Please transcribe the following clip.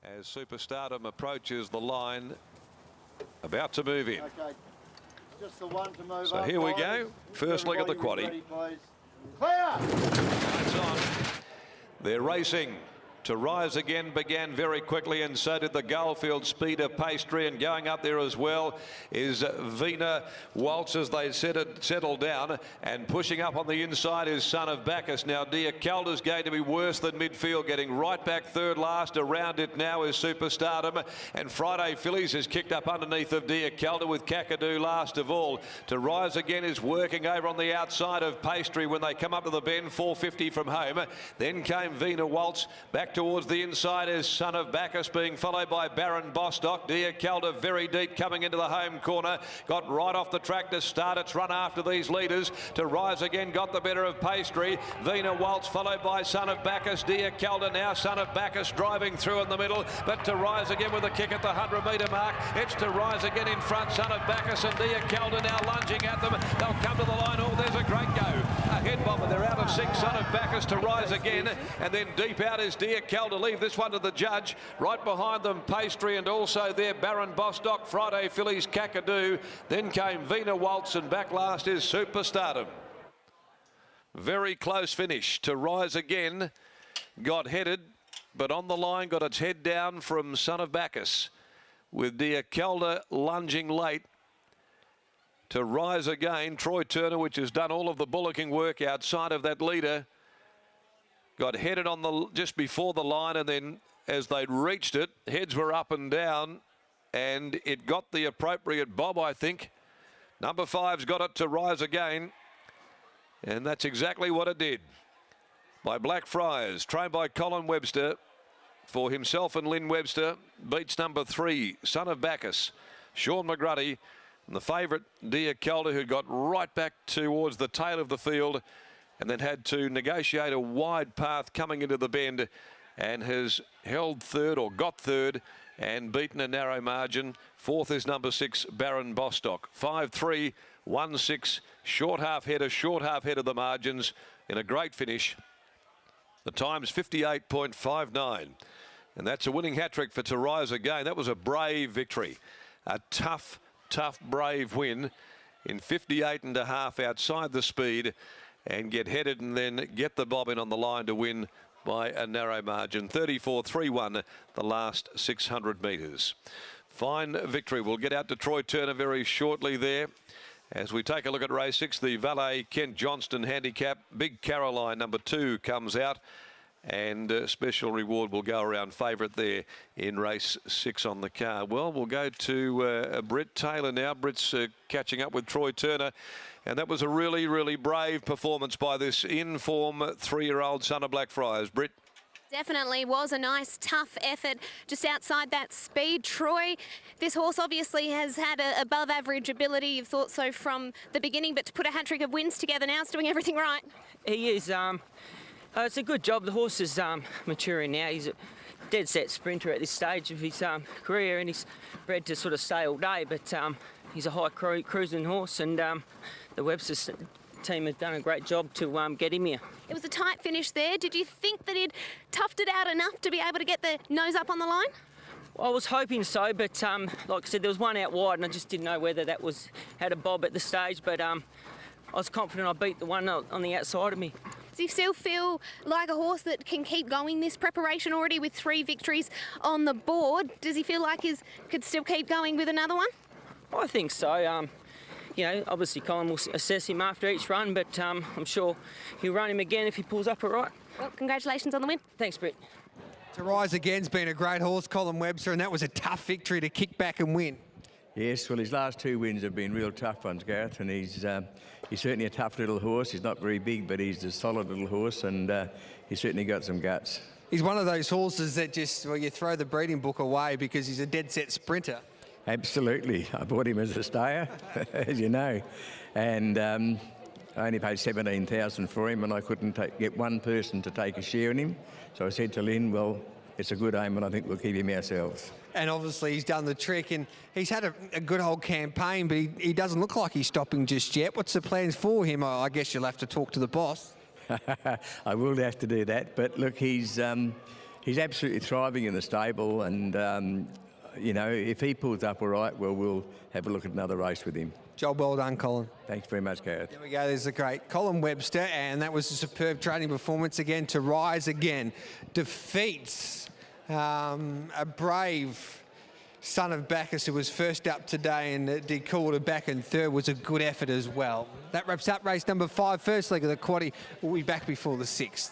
as Superstardom approaches the line, about to move in. Okay. Just the one to move So up, here we guys. go. First leg of the Everybody quaddie. ready, please. Clear! Lights on. They're racing. To Rise Again began very quickly, and so did the Goldfield Speeder Pastry, and going up there as well is Vina Waltz as they settle down, and pushing up on the inside is Son of Bacchus. Now Dear Calder's going to be worse than midfield, getting right back third last. Around it now is Superstardom, and Friday Phillies has kicked up underneath of Dear Calder with Kakadu last of all. To Rise Again is working over on the outside of Pastry when they come up to the bend, 450 from home. Then came Vina Waltz. Back towards the inside is Son of Bacchus, being followed by Baron Bostock. Dear Calder very deep coming into the home corner. Got right off the track to start its run after these leaders. To Rise Again got the better of Pastry. Vina Waltz followed by Son of Bacchus. Dear Calder now. Son of Bacchus driving through in the middle, but To Rise Again with a kick at the 100-metre mark. It's To Rise Again in front. Son of Bacchus and Dear Calder now lunging at them. They'll come to the line. Oh, there's a great go. A head bomber. They're out of 6. Son of Bacchus, To Rise Again, and then deep out is Dear Calder. Leave this one to the judge. Right behind them, Pastry, and also there Baron Bostock, Friday Phillies, Kakadu. Then came Vina Waltz, and back last is Superstardom. Very close finish. To Rise Again got headed, but on the line got its head down from Son of Bacchus, with Dear Calder lunging late. To Rise Again, Troy Turner, which has done all of the bullocking work outside of that leader, got headed on the just before the line, and then as they'd reached it, heads were up and down, and it got the appropriate bob, I think. Number 5's got it To Rise Again, and that's exactly what it did. By Blackfriars, trained by Colin Webster, for himself and Lynn Webster, beats number 3, Son of Bacchus, Sean McGruddy, and the favourite, Dear Calder, who got right back towards the tail of the field, and then had to negotiate a wide path coming into the bend, and has held third, or got third, and beaten a narrow margin. 4th is number 6, Baron Bostock. 5-3, 1-6, short half head of the margins in a great finish. The time's 58.59, and that's a winning hat-trick for To Rise Again. That was a brave victory, a tough, brave win in 58.5 outside the speed, and get headed and then get the bob in on the line to win by a narrow margin. 34.31 the last 600 metres. Fine victory. We'll get out to Troy Turner very shortly there. As we take a look at race 6, the Valet Kent Johnston handicap. Big Caroline, number 2, comes out. And special reward will go around favourite there in race 6 on the card. Well, we'll go to Britt Taylor now. Britt's catching up with Troy Turner. And that was a really, really brave performance by this in-form 3-year-old Son of Blackfriars. Britt? Definitely was a nice, tough effort just outside that speed. Troy, this horse obviously has had a above average ability. You've thought so from the beginning, but to put a hat-trick of wins together now, it's doing everything right. He is. It's a good job. The horse is maturing now. He's a dead set sprinter at this stage of his career, and he's bred to sort of stay all day, but he's a high cruising horse, and the Webster team has done a great job to get him here. It was a tight finish there. Did you think that he'd toughed it out enough to be able to get the nose up on the line? Well, I was hoping so, but like I said, there was one out wide, and I just didn't know whether that had a bob at the stage, but I was confident I beat the one on the outside of me. Do you still feel like a horse that can keep going this preparation already with 3 victories on the board? Does he feel like he could still keep going with another one? I think so. You know, obviously Colin will assess him after each run, but I'm sure he'll run him again if he pulls up it right. Well, congratulations on the win. Thanks, Britt. To Rise Again's been a great horse, Colin Webster, and that was a tough victory to kick back and win. Yes, well, his last 2 wins have been real tough ones, Gareth, and he's certainly a tough little horse. He's not very big, but he's a solid little horse, and he's certainly got some guts. He's one of those horses that just, well, you throw the breeding book away because he's a dead set sprinter. Absolutely. I bought him as a stayer, as you know, and I only paid $17,000 for him, and I couldn't get one person to take a share in him. So I said to Lynn, well, it's a good aim, and I think we'll keep him ourselves. And obviously he's done the trick, and he's had a good old campaign, but he doesn't look like he's stopping just yet. What's the plans for him? I guess you'll have to talk to the boss. I will have to do that, but look, he's he's absolutely thriving in the stable, and you know, if he pulls up all right, well, we'll have a look at another race with him. Job well done, Colin. Thanks very much, Gareth. There we go, there's the great Colin Webster, and that was a superb training performance again to rise again. Defeats a brave son of Bacchus who was first up today and did quarter back, and third was a good effort as well. That wraps up race number 5, first leg of the quaddie. We'll be back before the 6th.